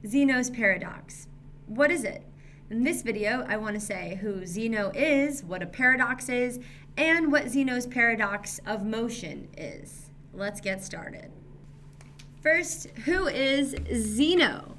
Zeno's paradox. What is it? In this video, I want to say who Zeno is, what a paradox is, and what Zeno's paradox of motion is. Let's get started. First, who is Zeno?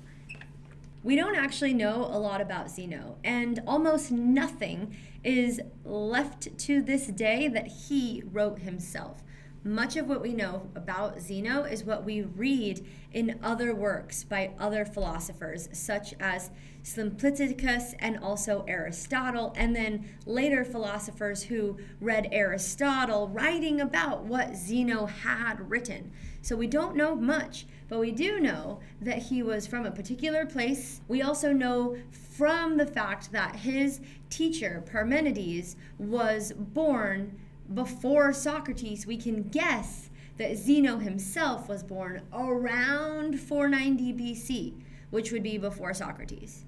We don't actually know a lot about Zeno, and almost nothing is left to this day that he wrote himself. Much of what we know about Zeno is what we read in other works by other philosophers, such as Simplisticus and also Aristotle, and then later philosophers who read Aristotle writing about what Zeno had written. So we don't know much, but we do know that he was from a particular place. We also know from the fact that his teacher, Parmenides, was born before Socrates. We can guess that Zeno himself was born around 490 BC, which would be before Socrates.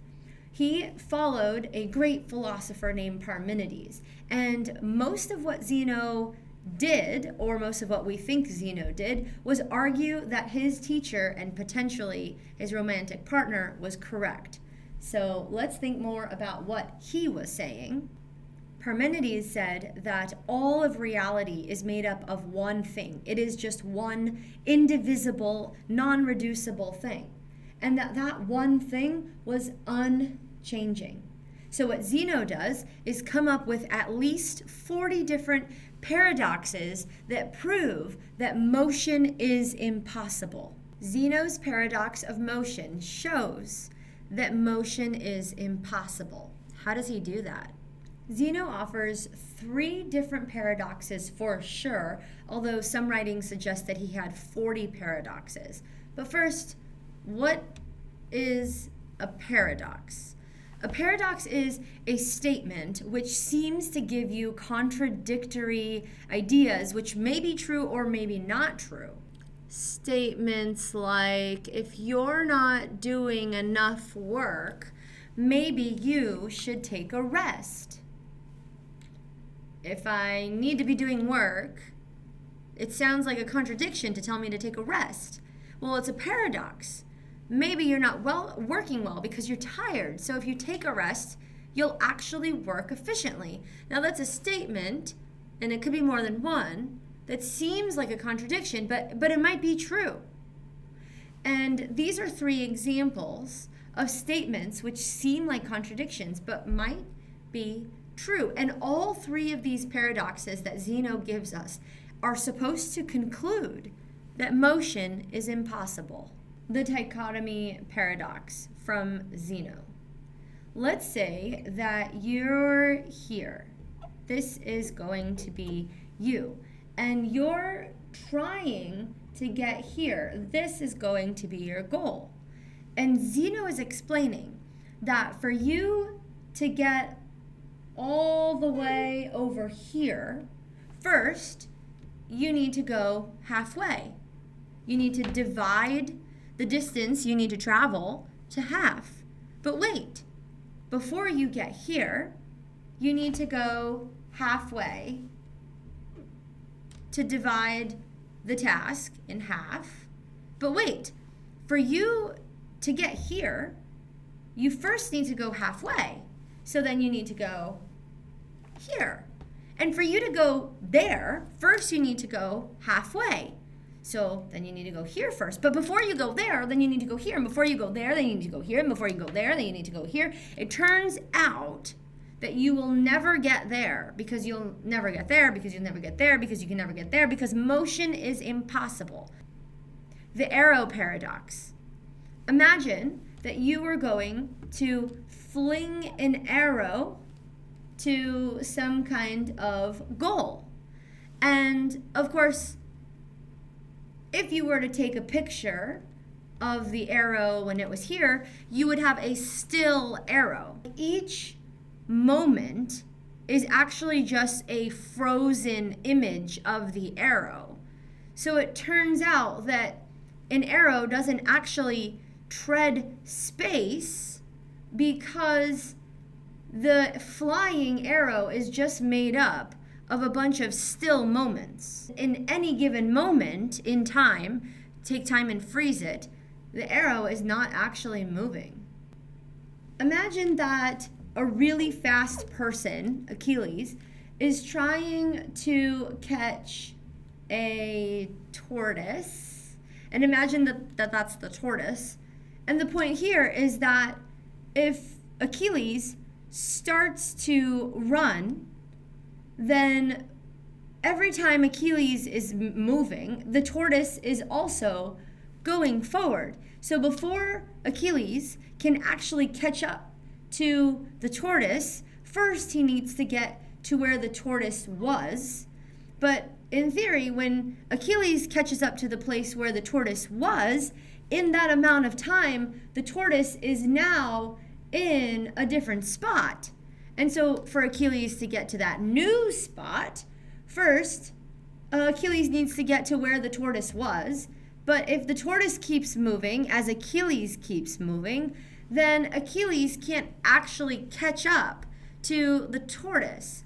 He followed a great philosopher named Parmenides, and most of what Zeno did, or most of what we think Zeno did, was argue that his teacher and potentially his romantic partner was correct. So let's think more about what he was saying. Parmenides said that all of reality is made up of one thing. It is just one indivisible, non-reducible thing. And that one thing was unchanging. So what Zeno does is come up with at least 40 different paradoxes that prove that motion is impossible. Zeno's paradox of motion shows that motion is impossible. How does he do that? Zeno offers 3 different paradoxes for sure, although some writings suggest that he had 40 paradoxes. But first, what is a paradox? A paradox is a statement which seems to give you contradictory ideas, which may be true or maybe not true. Statements like, if you're not doing enough work, maybe you should take a rest. If I need to be doing work, it sounds like a contradiction to tell me to take a rest. Well, it's a paradox. Maybe you're not working well because you're tired. So if you take a rest, you'll actually work efficiently. Now that's a statement, and it could be more than one, that seems like a contradiction, but it might be true. And these are 3 examples of statements which seem like contradictions, but might be true. And all 3 of these paradoxes that Zeno gives us are supposed to conclude that motion is impossible. The dichotomy paradox from Zeno. Let's say that you're here. This is going to be you. And you're trying to get here. This is going to be your goal. And Zeno is explaining that for you to get all the way over here, first, you need to go halfway. You need to divide the distance you need to travel to half. But wait, before you get here, you need to go halfway to divide the task in half. But wait, for you to get here, you first need to go halfway. So then you need to go here. And for you to go there, first you need to go halfway. So then you need to go here first. But before you go there, then you need to go here. And before you go there, then you need to go here. And before you go there, then you need to go here. It turns out that you will never get there because you'll never get there because you'll never get there because you can never get there because motion is impossible. The arrow paradox. Imagine that you were going to fling an arrow to some kind of goal. And of course, if you were to take a picture of the arrow when it was here, you would have a still arrow. Each moment is actually just a frozen image of the arrow. So it turns out that an arrow doesn't actually tread space because the flying arrow is just made up of a bunch of still moments. In any given moment in time, take time and freeze it, the arrow is not actually moving. Imagine that a really fast person, Achilles, is trying to catch a tortoise. And imagine that that's the tortoise. And the point here is that if Achilles starts to run, then every time Achilles is moving, the tortoise is also going forward. So before Achilles can actually catch up to the tortoise, first he needs to get to where the tortoise was. But in theory, when Achilles catches up to the place where the tortoise was, in that amount of time, the tortoise is now in a different spot. And so for Achilles to get to that new spot, first, Achilles needs to get to where the tortoise was. But if the tortoise keeps moving, as Achilles keeps moving, then Achilles can't actually catch up to the tortoise.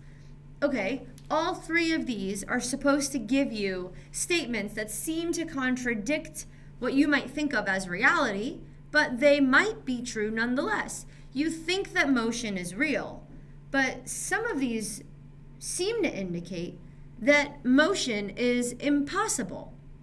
Okay, all three of these are supposed to give you statements that seem to contradict what you might think of as reality, but they might be true nonetheless. You think that motion is real, but some of these seem to indicate that motion is impossible.